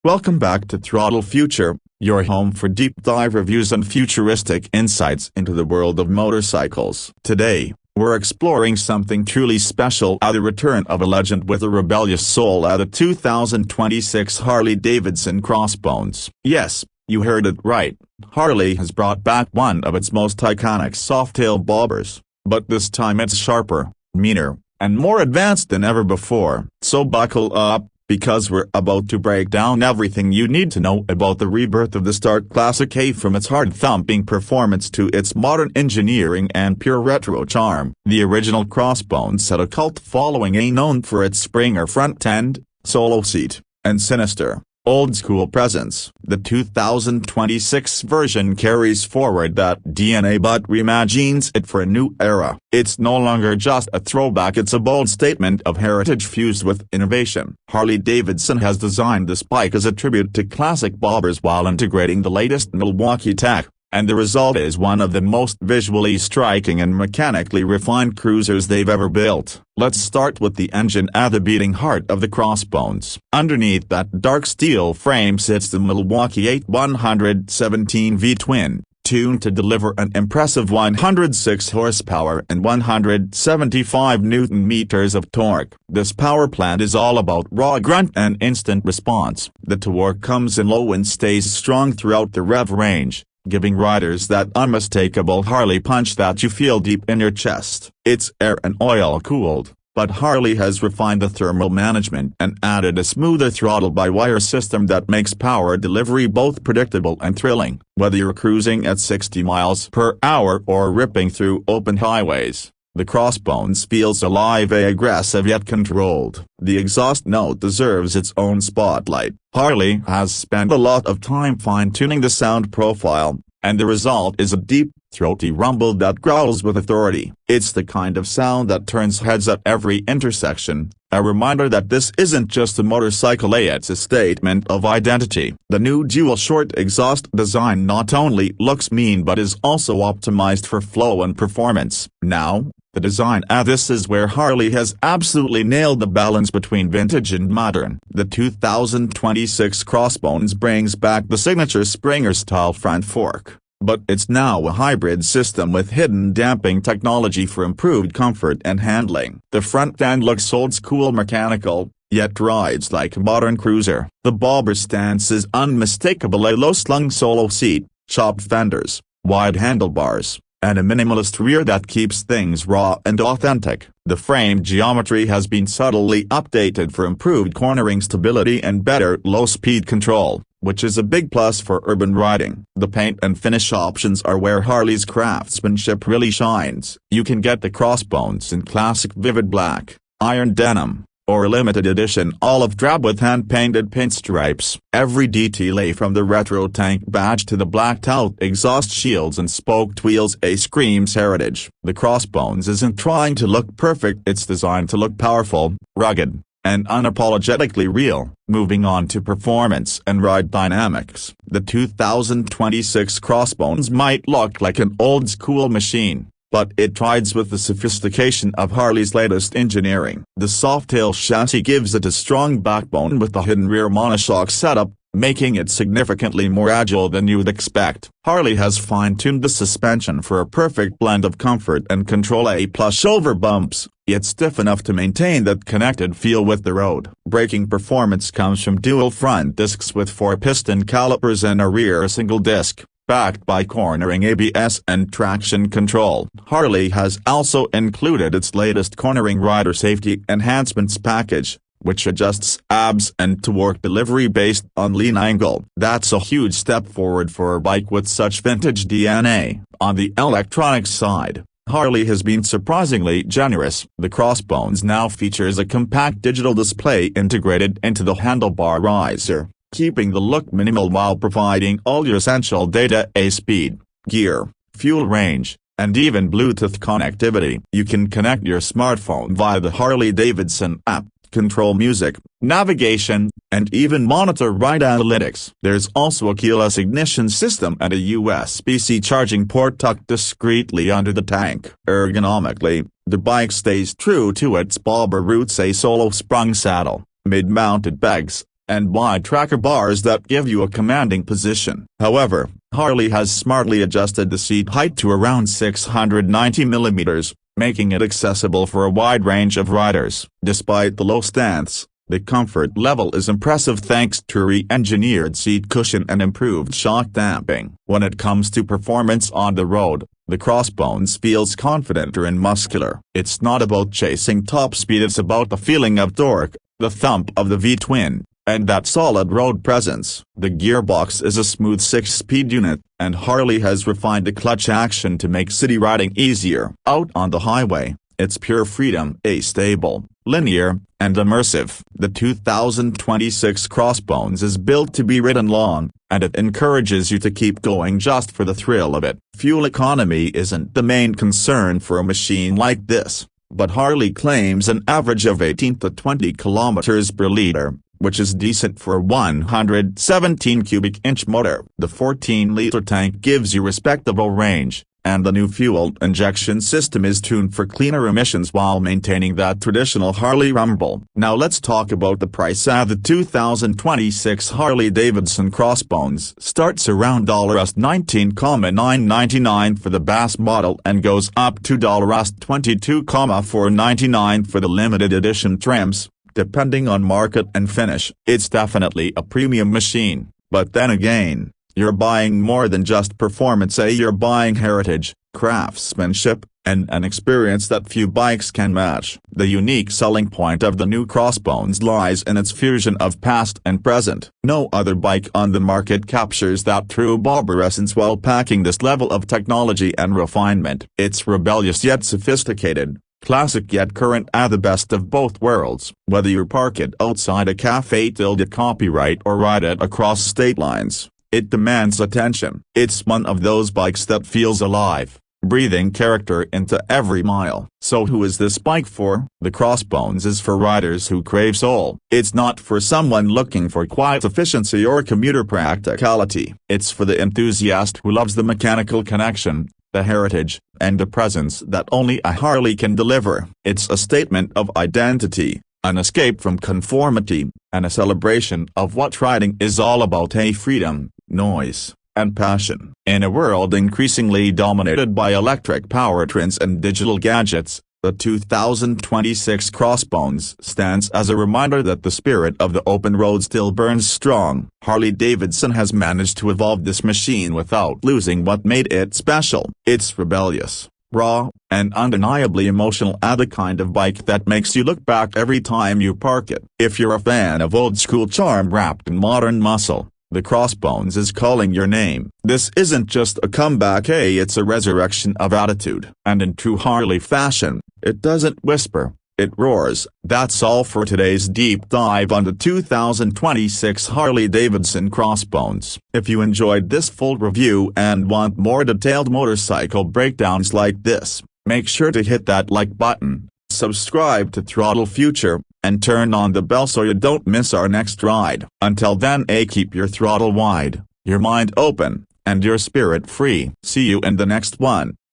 Welcome back to Throttle Future, your home for deep dive reviews and futuristic insights into the world of motorcycles. Today, we're exploring something truly special: the return of a legend with a rebellious soul at the 2026 Harley-Davidson Crossbones. Yes, you heard it right, Harley has brought back one of its most iconic Softail bobbers, but this time it's sharper, meaner, and more advanced than ever before. So buckle up, because we're about to break down everything you need to know about the rebirth of the Start Classic A, from its heart-thumping performance to its modern engineering and pure retro charm. The original Crossbones had a cult following, known for its Springer front end, solo seat, and sinister, old-school presence. The 2026 version carries forward that DNA but reimagines it for a new era. It's no longer just a throwback, it's a bold statement of heritage fused with innovation. Harley-Davidson has designed this bike as a tribute to classic bobbers while integrating the latest Milwaukee tech, and the result is one of the most visually striking and mechanically refined cruisers they've ever built. Let's start with the engine, at the beating heart of the Crossbones. Underneath that dark steel frame sits the Milwaukee-Eight 117 V-twin, tuned to deliver an impressive 106 horsepower and 175 Newton-meters of torque. This power plant is all about raw grunt and instant response. The torque comes in low and stays strong throughout the rev range, giving riders that unmistakable Harley punch that you feel deep in your chest. It's air and oil cooled, but Harley has refined the thermal management and added a smoother throttle-by-wire system that makes power delivery both predictable and thrilling. Whether you're cruising at 60 miles per hour or ripping through open highways, the Crossbones feels alive, aggressive yet controlled. The exhaust note deserves its own spotlight. Harley has spent a lot of time fine-tuning the sound profile, and the result is a deep, throaty rumble that growls with authority. It's the kind of sound that turns heads at every intersection, a reminder that this isn't just a motorcycle, it's a statement of identity. The new dual short exhaust design not only looks mean but is also optimized for flow and performance. Now, the design, this is where Harley has absolutely nailed the balance between vintage and modern. The 2026 Crossbones brings back the signature Springer-style front fork, but it's now a hybrid system with hidden damping technology for improved comfort and handling. The front end looks old-school mechanical, yet rides like a modern cruiser. The bobber stance is unmistakable: a low-slung solo seat, chopped fenders, wide handlebars, and a minimalist rear that keeps things raw and authentic. The frame geometry has been subtly updated for improved cornering stability and better low-speed control, which is a big plus for urban riding. The paint and finish options are where Harley's craftsmanship really shines. You can get the Crossbones in classic vivid black, iron denim, or limited edition olive drab with hand-painted pinstripes. Every detail, from the retro tank badge to the blacked-out exhaust shields and spoked wheels, screams heritage. The Crossbones isn't trying to look perfect, it's designed to look powerful, rugged, and unapologetically real. Moving on to performance and ride dynamics. The 2026 Crossbones might look like an old-school machine, but it rides with the sophistication of Harley's latest engineering. The Softail chassis gives it a strong backbone with the hidden rear monoshock setup, making it significantly more agile than you'd expect. Harley has fine-tuned the suspension for a perfect blend of comfort and control. Plush over bumps, yet stiff enough to maintain that connected feel with the road. Braking performance comes from dual front discs with 4-piston calipers and a rear single disc, backed by cornering ABS and traction control. Harley has also included its latest cornering rider safety enhancements package, which adjusts ABS and torque delivery based on lean angle. That's a huge step forward for a bike with such vintage DNA. On the electronics side, Harley has been surprisingly generous. The Crossbones now features a compact digital display integrated into the handlebar riser, keeping the look minimal while providing all your essential data: speed, gear, fuel range, and even Bluetooth connectivity. You can connect your smartphone via the Harley-Davidson app, control music, navigation, and even monitor ride analytics. There's also a keyless ignition system and a USB-C charging port tucked discreetly under the tank. Ergonomically, the bike stays true to its bobber roots: a solo sprung saddle, mid-mounted pegs, and wide tracker bars that give you a commanding position. However, Harley has smartly adjusted the seat height to around 690 mm, making it accessible for a wide range of riders. Despite the low stance, the comfort level is impressive thanks to a re-engineered seat cushion and improved shock damping. When it comes to performance on the road, the Crossbones feels confidenter and muscular. It's not about chasing top speed, it's about the feeling of torque, the thump of the V-twin, and that solid road presence. The gearbox is a smooth 6-speed unit, and Harley has refined the clutch action to make city riding easier. Out on the highway, it's pure freedom, stable, linear, and immersive. The 2026 Crossbones is built to be ridden long, and it encourages you to keep going just for the thrill of it. Fuel economy isn't the main concern for a machine like this, but Harley claims an average of 18 to 20 kilometers per liter, which is decent for a 117 cubic inch motor. The 14-liter tank gives you respectable range, and the new fuel injection system is tuned for cleaner emissions while maintaining that traditional Harley rumble. Now let's talk about the price. The 2026 Harley-Davidson Crossbones starts around $19,999 for the base model and goes up to $22,499 for the limited edition trims, depending on market and finish. It's definitely a premium machine, but then again, you're buying more than just performance. You're buying heritage, craftsmanship, and an experience that few bikes can match. The unique selling point of the new Crossbones lies in its fusion of past and present. No other bike on the market captures that true bobber essence while packing this level of technology and refinement. It's rebellious yet sophisticated, classic yet current, the best of both worlds. Whether you park it outside a cafe till the copyright or ride it across state lines, it demands attention. It's one of those bikes that feels alive, breathing character into every mile. So who is this bike for? The Crossbones is for riders who crave soul. It's not for someone looking for quiet efficiency or commuter practicality. It's for the enthusiast who loves the mechanical connection, the heritage, and the presence that only a Harley can deliver. It's a statement of identity, an escape from conformity, and a celebration of what riding is all about: freedom, noise, and passion. In a world increasingly dominated by electric powertrains and digital gadgets, the 2026 Crossbones stands as a reminder that the spirit of the open road still burns strong. Harley-Davidson has managed to evolve this machine without losing what made it special. It's rebellious, raw, and undeniably emotional, the kind of bike that makes you look back every time you park it. If you're a fan of old-school charm wrapped in modern muscle, the Crossbones is calling your name. This isn't just a comeback, it's a resurrection of attitude. And in true Harley fashion, it doesn't whisper, it roars. That's all for today's deep dive on the 2026 Harley-Davidson Crossbones. If you enjoyed this full review and want more detailed motorcycle breakdowns like this, make sure to hit that like button, subscribe to Throttle Future, and turn on the bell so you don't miss our next ride. Until then, keep your throttle wide, your mind open, and your spirit free. See you in the next one.